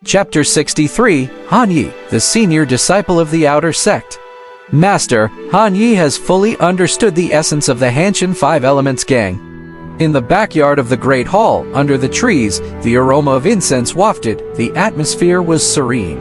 Chapter 63, Han Yi, the senior disciple of the outer sect. Master, Han Yi has fully understood the essence of the Hanshin Five Elements gang. In the backyard of the Great Hall, under the trees, the aroma of incense wafted, the atmosphere was serene.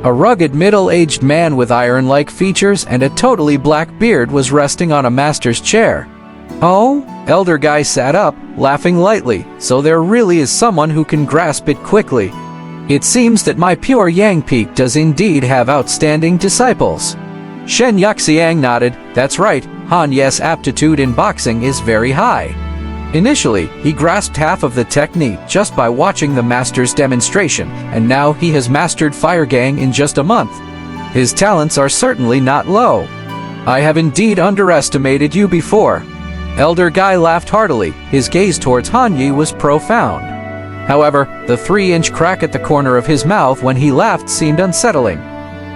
A rugged middle-aged man with iron-like features and a totally black beard was resting on a master's chair. Oh? Elder guy sat up, laughing lightly, so there really is someone who can grasp it quickly. It seems that my pure Yang peak does indeed have outstanding disciples. Shen Yuxiang nodded. That's right, Han Ye's aptitude in boxing is very high. Initially, he grasped half of the technique just by watching the master's demonstration, and now he has mastered Fire Gang in just a month. His talents are certainly not low. I have indeed underestimated you before. Elder guy laughed heartily. His gaze towards Han Yi was profound. However, the 3-inch crack at the corner of his mouth when he laughed seemed unsettling.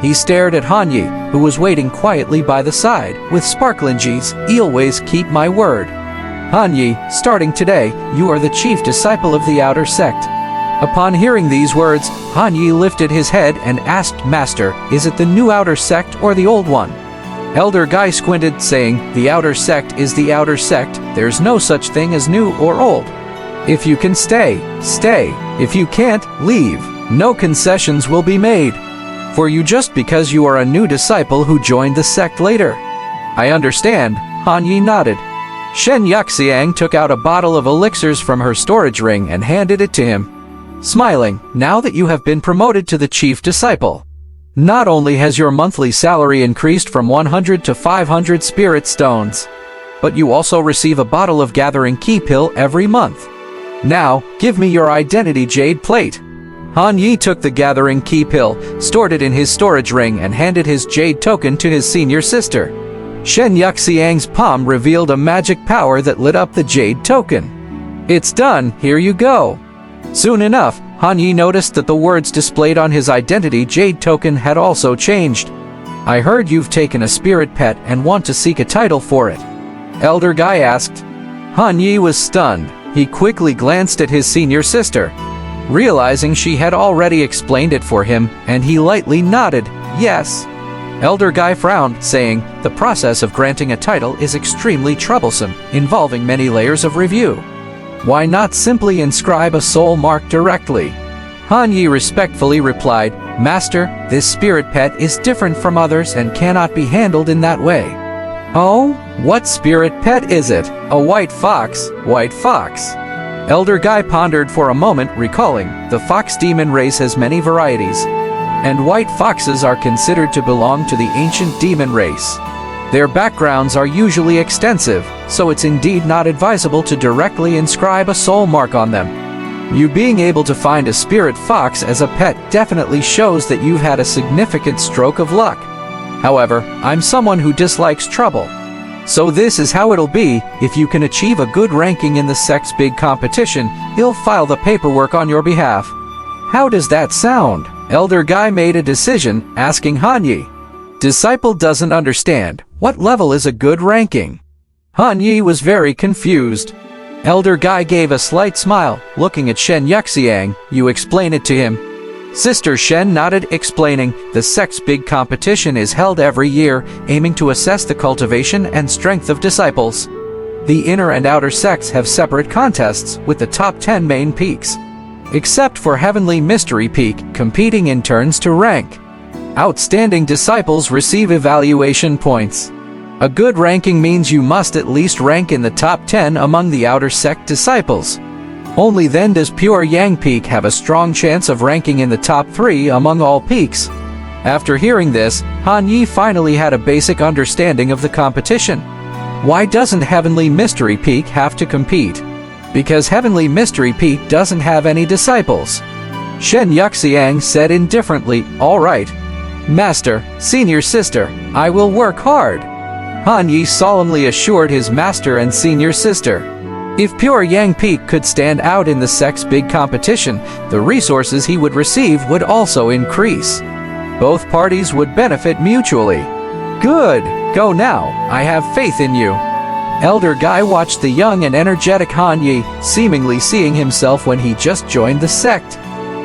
He stared at Han Yi, who was waiting quietly by the side, with sparkling G's, "Always keep my word." Han Yi, starting today, you are the chief disciple of the outer sect. Upon hearing these words, Han Yi lifted his head and asked, Master, is it the new outer sect or the old one? Elder guy squinted, saying, the outer sect is the outer sect, there's no such thing as new or old. If you can stay, stay. If you can't, leave. No concessions will be made for you just because you are a new disciple who joined the sect later. I understand, Han Yi nodded. Shen Yuxiang took out a bottle of elixirs from her storage ring and handed it to him. Smiling, now that you have been promoted to the chief disciple, not only has your monthly salary increased from 100 to 500 spirit stones, but you also receive a bottle of gathering key pill every month. Now, give me your identity jade plate. Han Yi took the gathering key pill, stored it in his storage ring and handed his jade token to his senior sister. Shen Yuxiang's palm revealed a magic power that lit up the jade token. It's done, here you go. Soon enough, Han Yi noticed that the words displayed on his identity jade token had also changed. I heard you've taken a spirit pet and want to seek a title for it. Elder guy asked. Han Yi was stunned. He quickly glanced at his senior sister, realizing she had already explained it for him, and he lightly nodded, yes. Elder guy frowned, saying, the process of granting a title is extremely troublesome, involving many layers of review. Why not simply inscribe a soul mark directly? Han Yi respectfully replied, Master, this spirit pet is different from others and cannot be handled in that way. Oh? What spirit pet is it? A white fox? White fox. Elder guy pondered for a moment, recalling, the fox demon race has many varieties, and white foxes are considered to belong to the ancient demon race. Their backgrounds are usually extensive, so it's indeed not advisable to directly inscribe a soul mark on them. You being able to find a spirit fox as a pet definitely shows that you've had a significant stroke of luck. However, I'm someone who dislikes trouble. So this is how it'll be. If you can achieve a good ranking in the sect's big competition, he'll file the paperwork on your behalf. How does that sound? Elder guy made a decision, asking Han Yi. Disciple doesn't understand. What level is a good ranking? Han Yi was very confused. Elder guy gave a slight smile, looking at Shen Yuxiang. You explain it to him. Sister Shen nodded, explaining, the sect's big competition is held every year, aiming to assess the cultivation and strength of disciples. The inner and outer sects have separate contests, with the top 10 main peaks, except for Heavenly Mystery Peak, competing in turns to rank. Outstanding disciples receive evaluation points. A good ranking means you must at least rank in the top 10 among the outer sect disciples. Only then does pure Yang peak have a strong chance of ranking in the top 3 among all peaks. After hearing this, Han Yi finally had a basic understanding of the competition. Why doesn't Heavenly Mystery Peak have to compete? Because Heavenly Mystery Peak doesn't have any disciples. Shen Yuxiang said indifferently, all right. Master, senior sister, I will work hard. Han Yi solemnly assured his master and senior sister. If pure Yang Peak could stand out in the sect's big competition, the resources he would receive would also increase. Both parties would benefit mutually. Good, go now, I have faith in you. Elder Guy watched the young and energetic Han Yi, seemingly seeing himself when he just joined the sect.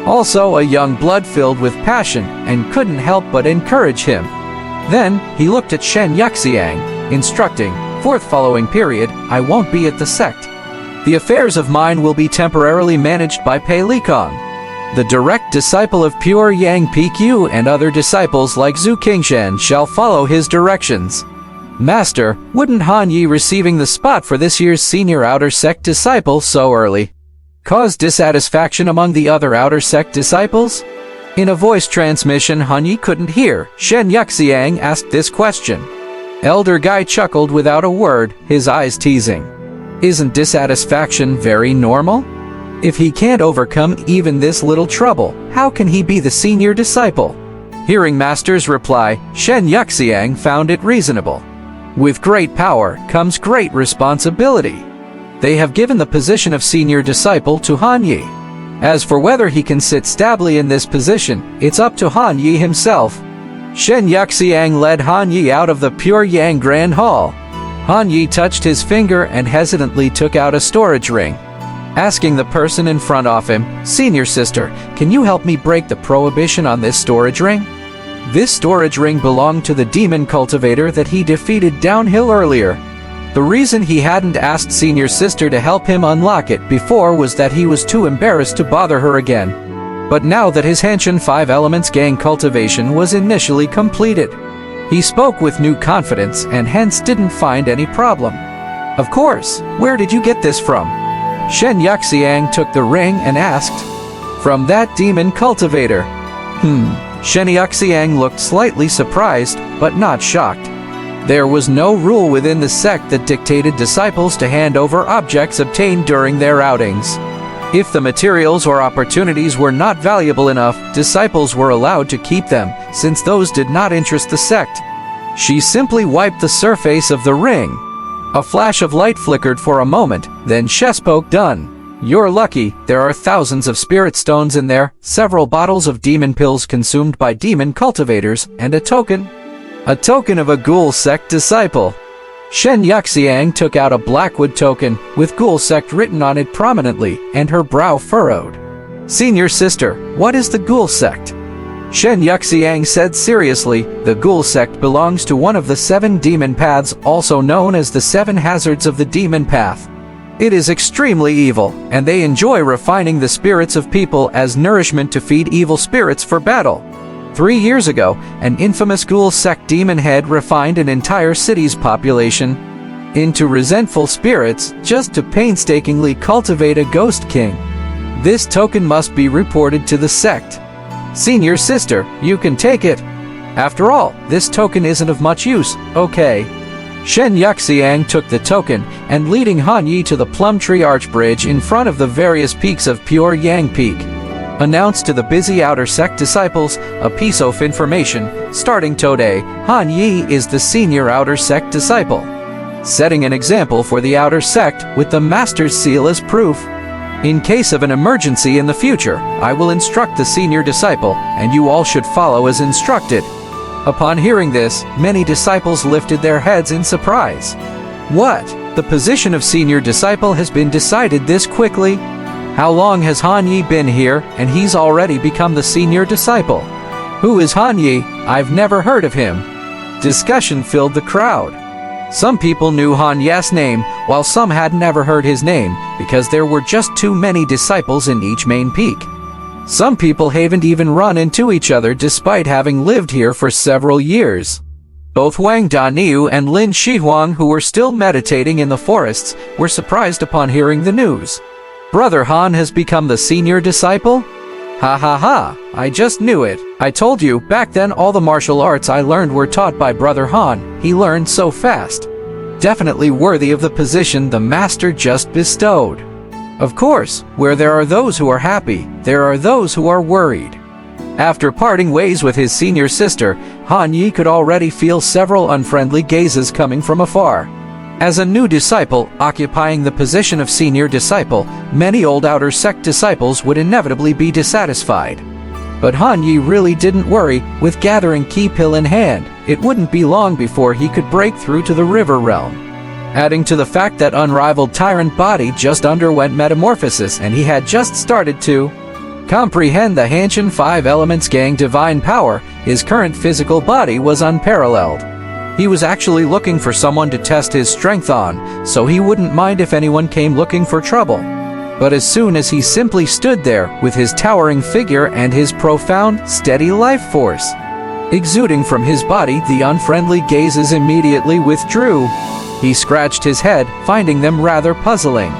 also a young blood filled with passion, and couldn't help but encourage him. Then, he looked at Shen Yuxiang, instructing, following period, I won't be at the sect. The affairs of mine will be temporarily managed by Pei Likong, the direct disciple of pure Yang PQ, and other disciples like Zhu Qingshan shall follow his directions. Master, wouldn't Han Yi receiving the spot for this year's senior outer sect disciple so early cause dissatisfaction among the other outer sect disciples? In a voice transmission Han Yi couldn't hear, Shen Yuxiang asked this question. Elder Guy chuckled without a word, his eyes teasing. Isn't dissatisfaction very normal? If he can't overcome even this little trouble, how can he be the senior disciple? Hearing Master's reply, Shen Yuxiang found it reasonable. With great power comes great responsibility. They have given the position of senior disciple to Han Yi. As for whether he can sit stably in this position, it's up to Han Yi himself. Shen Yuxiang led Han Yi out of the Pure Yang Grand Hall. Han Yi touched his finger and hesitantly took out a storage ring, asking the person in front of him, Senior sister, can you help me break the prohibition on this storage ring? This storage ring belonged to the demon cultivator that he defeated downhill earlier. The reason he hadn't asked Senior Sister to help him unlock it before was that he was too embarrassed to bother her again. But now that his Hanshin 5 Elements gang cultivation was initially completed, he spoke with new confidence and hence didn't find any problem. Of course, where did you get this from? Shen Yuxiang took the ring and asked. From that demon cultivator. Shen Yuxiang looked slightly surprised, but not shocked. There was no rule within the sect that dictated disciples to hand over objects obtained during their outings. If the materials or opportunities were not valuable enough, disciples were allowed to keep them, since those did not interest the sect. She simply wiped the surface of the ring. A flash of light flickered for a moment, then she spoke. Done. You're lucky, there are thousands of spirit stones in there, several bottles of demon pills consumed by demon cultivators, and a token. A token of a ghoul sect disciple. Shen Yuxiang took out a blackwood token, with ghoul sect written on it prominently, and her brow furrowed. Senior sister, what is the ghoul sect? Shen Yuxiang said seriously, the ghoul sect belongs to one of the 7 demon paths, also known as the 7 hazards of the demon path. It is extremely evil, and they enjoy refining the spirits of people as nourishment to feed evil spirits for battle. 3 years ago, an infamous ghoul sect demon head refined an entire city's population into resentful spirits just to painstakingly cultivate a ghost king. This token must be reported to the sect. Senior sister, you can take it. After all, this token isn't of much use, okay? Shen Yuxiang took the token, and leading Han Yi to the plum tree arch bridge in front of the various peaks of Pure Yang Peak, announced to the busy outer sect disciples a piece of information. Starting today, Han Yi is the senior outer sect disciple, setting an example for the outer sect with the master's seal as proof. In case of an emergency in the future, I will instruct the senior disciple, and you all should follow as instructed. Upon hearing this, many disciples lifted their heads in surprise. What? The position of senior disciple has been decided this quickly? How long has Han Yi been here, and he's already become the senior disciple? Who is Han Yi? I've never heard of him. Discussion filled the crowd. Some people knew Han Yi's name, while some had never heard his name, because there were just too many disciples in each main peak. Some people haven't even run into each other despite having lived here for several years. Both Wang Daniu and Lin Shihuang, who were still meditating in the forests, were surprised upon hearing the news. Brother Han has become the senior disciple? Ha ha ha, I just knew it. I told you, back then all the martial arts I learned were taught by Brother Han. He learned so fast. Definitely worthy of the position the master just bestowed. Of course, where there are those who are happy, there are those who are worried. After parting ways with his senior sister, Han Yi could already feel several unfriendly gazes coming from afar. As a new disciple occupying the position of senior disciple, many old outer sect disciples would inevitably be dissatisfied. But Han Yi really didn't worry. With gathering key pill in hand, it wouldn't be long before he could break through to the river realm. Adding to the fact that unrivaled tyrant body just underwent metamorphosis and he had just started to comprehend the Hanshin Five Elements Gang divine power, his current physical body was unparalleled. He was actually looking for someone to test his strength on, so he wouldn't mind if anyone came looking for trouble. But as soon as he simply stood there, with his towering figure and his profound, steady life force exuding from his body, the unfriendly gazes immediately withdrew. He scratched his head, finding them rather puzzling.